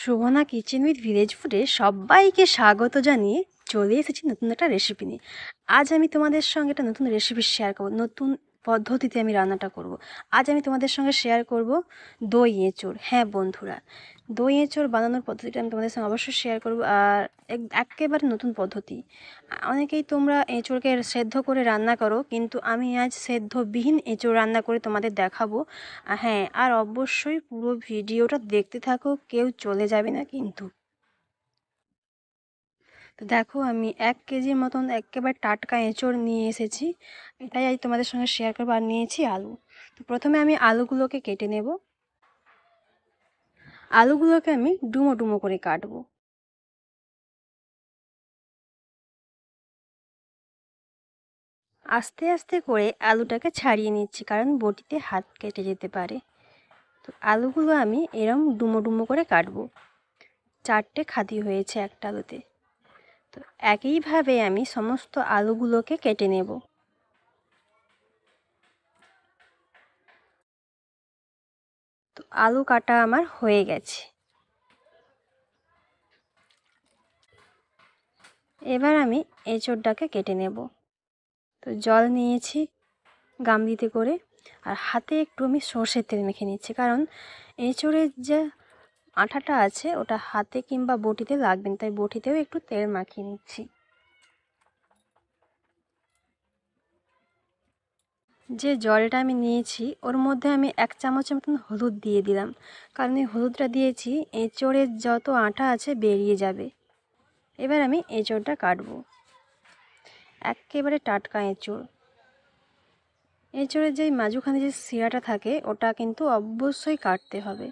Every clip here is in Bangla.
শোভনা কিচেন উইথ ভিলেজ ফুডে সবাইকে স্বাগত জানিয়ে চলে এসেছি নতুন একটা রেসিপি নিয়ে। আজ আমি তোমাদের সঙ্গে একটা নতুন রেসিপি শেয়ার করব, নতুন পদ্ধতিতে আমি রান্নাটা করব। আজ আমি তোমাদের সঙ্গে শেয়ার করব দই এঁচোড়। হ্যাঁ বন্ধুরা, দই এঁচোড় বানানোর পদ্ধতিটা আমি তোমাদের সঙ্গে অবশ্যই শেয়ার করব। আর একেবারে নতুন পদ্ধতি। অনেকেই তোমরা এঁচোড়কে সেদ্ধ করে রান্না করো, কিন্তু আমি আজ সেদ্ধবিহীন এঁচোড় রান্না করে তোমাদের দেখাবো। হ্যাঁ, আর অবশ্যই পুরো ভিডিওটা দেখতে থাকো, কেউ চলে যাবে না কিন্তু। তো দেখো, আমি 1 কেজির মতন একেবারে টাটকা এঁচোড় নিয়ে এসেছি। এটাই আজ তোমাদের সঙ্গে শেয়ার করবো। আর নিয়েছি আলু। তো প্রথমে আমি আলুগুলোকে কেটে নেব। আলুগুলোকে আমি ডুমো ডুমো করে কাটবো। আস্তে আস্তে করে আলুটাকে ছাড়িয়ে নিচ্ছি, কারণ বটিতে হাত কেটে যেতে পারে। তো আলুগুলো আমি এরম ডুমো ডুমো করে কাটবো। 4টে খাদি হয়েছে একটা আলুতে। তো একইভাবে আমি সমস্ত আলুগুলোকে কেটে নেব। তো আলু কাটা আমার হয়ে গেছে। এবার আমি এঁচোড়টাকে কেটে নেব। তো জল নিয়েছি গামলিতে করে, আর হাতে একটু আমি সর্ষের তেল মেখে নিচ্ছি, কারণ এঁচোড়ের যে আঠাটা আছে ওটা হাতে কিংবা বটিতে লাগবে না, তাই বটিতেও একটু তেল মাখিয়ে নিচ্ছি। যে জলটা আমি নিয়েছি ওর মধ্যে আমি 1 চামচের মতন হলুদ দিয়ে দিলাম, কারণ এই হলুদটা দিয়েছি এঁচোড়ের যত আঠা আছে বেরিয়ে যাবে। এবার আমি এঁচোড়টা কাটবো। একেবারে টাটকা এঁচোড়। এঁচোড়ের যে মাঝখানে যে শিরাটা থাকে ওটা কিন্তু অবশ্যই কাটতে হবে।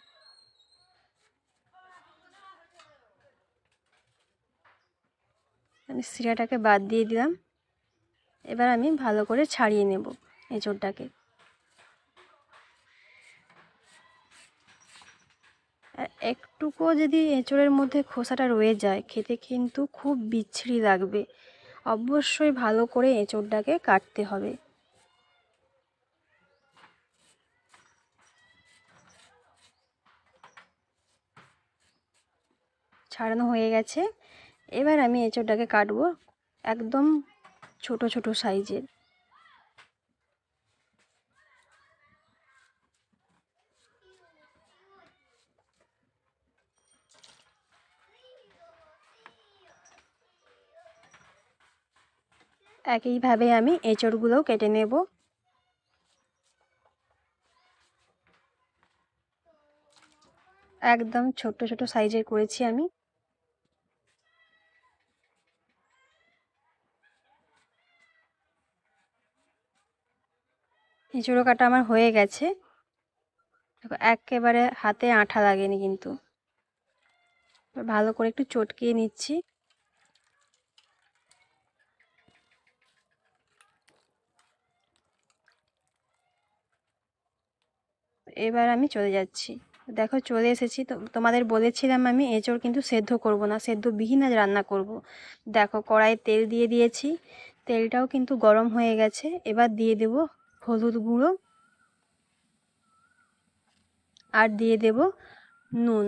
আমি শিরাটাকে বাদ দিয়ে দিলাম। এবার আমি ভালো করে ছাড়িয়ে নেব এঁচোড়টাকে। আর একটুকুও যদি এঁচোড়ের মধ্যে খোসাটা রয়ে যায়, খেতে কিন্তু খুব বিচ্ছিরি লাগবে। অবশ্যই ভালো করে এঁচোড়টাকে কাটতে হবে। ছাড়ানো হয়ে গেছে। এবার আমি এঁচোড়টাকে কাটবো একদম ছোট ছোট সাইজের। একইভাবে আমি এঁচোড়গুলোও কেটে নেব। একদম ছোট ছোট সাইজের করেছি আমি। এঁচোড়ো কাটা আমার হয়ে গেছে। দেখো, একেবারে হাতে আঠা লাগেনি কিন্তু। ভালো করে একটু চটকিয়ে নিচ্ছি। এবার আমি চলে যাচ্ছি। দেখো, চলে এসেছি। তো তোমাদের বলেছিলাম আমি এঁচোড় কিন্তু সেদ্ধ করব না, সেদ্ধবিহীন আজ রান্না করব। দেখো, কড়াইয়ে তেল দিয়ে দিয়েছি। তেলটাও কিন্তু গরম হয়ে গেছে। এবার দিয়ে দেব হলুদ গুঁড়ো, আর দিয়ে দেব নুন।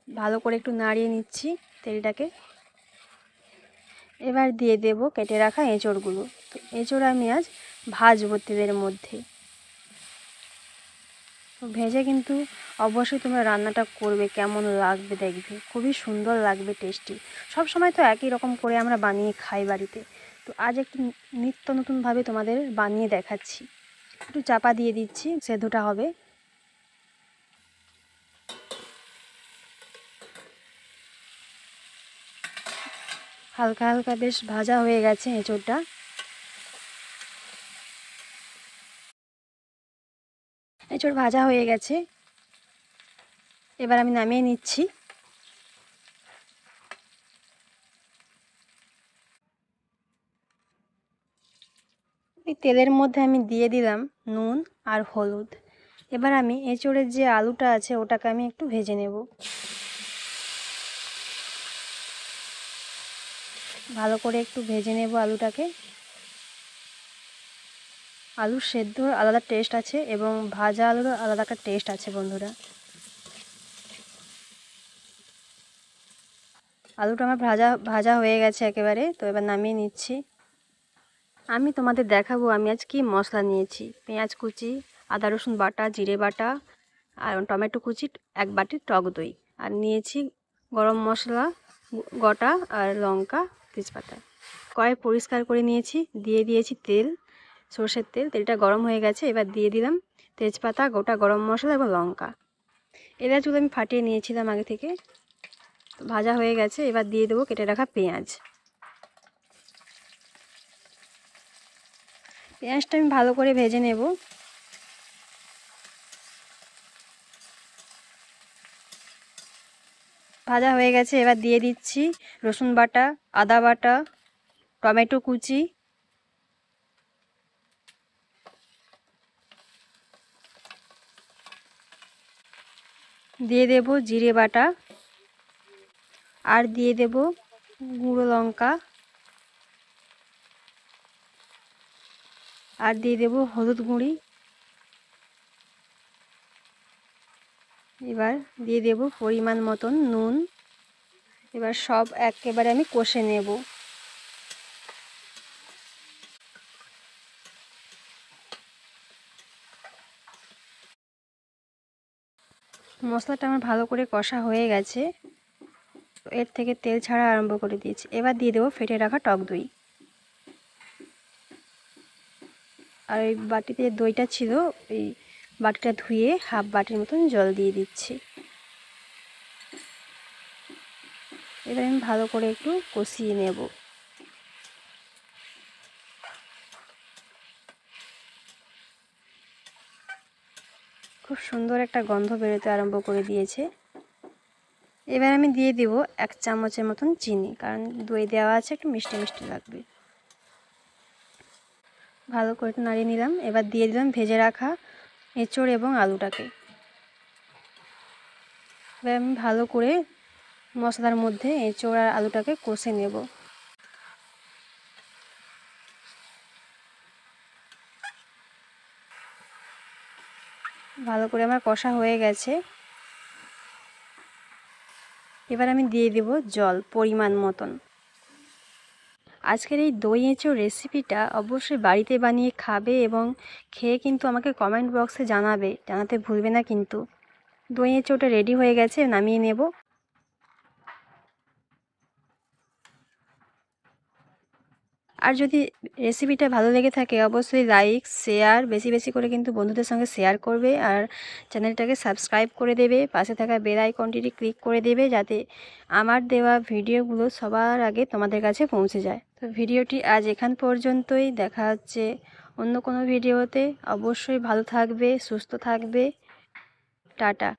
ভালো করে একটু নাড়িয়ে নিচ্ছি তেলটাকে। এবার দিয়ে দেব কেটে রাখা এঁচোড়গুলো। তো এঁচোড় আমি আজ ভাজবো তেলের মধ্যে। ভেজে কিন্তু অবশ্যই তোমরা রান্নাটা করবে, কেমন লাগবে দেখবে, খুবই সুন্দর লাগবে, টেস্টি। সব সময় তো একই রকম করে আমরা বানিয়ে খাই বাড়িতে। তো আজ একটু নিত্য নতুনভাবে তোমাদের বানিয়ে দেখাচ্ছি। একটু চাপা দিয়ে দিচ্ছি, সেদ্ধটা হবে। হালকা হালকা বেশ ভাজা হয়ে গেছে এঁচোড়টা। এঁচোড় ভাজা হয়ে গেছে। এবার আমি নামিয়ে নিচ্ছি। এই তেলের মধ্যে আমি দিয়ে দিলাম নুন আর হলুদ। এবার আমি এঁচোড়ের যে আলুটা আছে ওটাকে আমি একটু ভেজে নেব। ভালো করে একটু ভেজে নেব আলুটাকে। আলুর সেদ্ধর আলাদা টেস্ট আছে এবং ভাজা আলুরও আলাদা একটা টেস্ট আছে বন্ধুরা। আলুটা আমার ভাজা ভাজা হয়ে গেছে একেবারে, তো এবার নামিয়ে নিচ্ছি। আমি তোমাদের দেখাবো আমি আজ কি মশলা নিয়েছি। পেঁয়াজ কুচি, আদা রসুন বাটা, জিরে বাটা, আর টমেটো কুচি, 1 বাটি টক দই, আর নিয়েছি গরম মশলা গোটা, আর লঙ্কা, তেজপাতা। কড়াই পরিষ্কার করে নিয়েছি, দিয়ে দিয়েছি তেল, সর্ষের তেল। তেলটা গরম হয়ে গেছে, এবার দিয়ে দিলাম তেজপাতা, গোটা গরম মশলা এবং লঙ্কা। এলাচগুলো আমি ফাটিয়ে নিয়েছিলাম আগে থেকে, ভাজা হয়ে গেছে। এবার দিয়ে দেবো কেটে রাখা পেঁয়াজ। পেঁয়াজটা আমি ভালো করে ভেজে নেব। ভাজা হয়ে গেছে, এবার দিয়ে দিচ্ছি রসুন বাটা, আদা বাটা, টমেটো কুচি, দিয়ে দেব জিরে বাটা, আর দিয়ে দেব গুঁড়ো লঙ্কা, আর দিয়ে দেব হলুদ গুঁড়ি। এবার দিয়ে দেব পরিমাণ মতন নুন। এবার সব একেবারে আমি কষে নেব। মশলাটা আমার ভালো করে কষা হয়ে গেছে, এর থেকে তেল ছাড়া আরম্ভ করে দিয়েছি। এবার দিয়ে দেবো ফেটে রাখা টক দই। আর ওই বাটিতে দইটা ছিল, ওই বাটিটা ধুয়ে হাফ বাটির মতন জল দিয়ে দিচ্ছি। এবার আমি ভালো করে একটু কষিয়ে নেব। খুব সুন্দর একটা গন্ধ বেরোতে আরম্ভ করে দিয়েছে। এবার আমি দিয়ে দেব 1 চামচের মতন চিনি, কারণ দই দেওয়া আছে, একটু মিষ্টি মিষ্টি লাগবে। ভালো করে একটু নাড়িয়ে নিলাম। এবার দিয়ে দিলাম ভেজে রাখা এঁচোড় এবং আলুটাকে। এবার আমি ভালো করে মশলার মধ্যে এঁচোড় আর আলুটাকে কষে নেব। ভালো করে আমার কষা হয়ে গেছে। এবার আমি দিয়ে দেব জল পরিমাণ মতন। আজকের এই দই এঁচোড় রেসিপিটা অবশ্যই বাড়িতে বানিয়ে খাবে এবং খেয়ে কিন্তু আমাকে কমেন্ট বক্সে জানাতে ভুলবে না কিন্তু। দই এঁচোড়টা রেডি হয়ে গেছে, নামিয়ে নেব। আর যদি রেসিপিটা ভালো লেগে থাকে অবশ্যই লাইক শেয়ার বেশি বেশি করে কিন্তু বন্ধুদের সঙ্গে শেয়ার করবে, আর চ্যানেলটাকে সাবস্ক্রাইব করে দেবে, পাশে থাকা বেল আইকনটি ক্লিক করে দেবে, যাতে আমার দেওয়া ভিডিওগুলো সবার আগে তোমাদের কাছে পৌঁছে যায়। তো ভিডিওটি আজ এখান পর্যন্তই। দেখা হচ্ছে অন্য কোনো ভিডিওতে। অবশ্যই ভালো থাকবে, সুস্থ থাকবে। টাটা।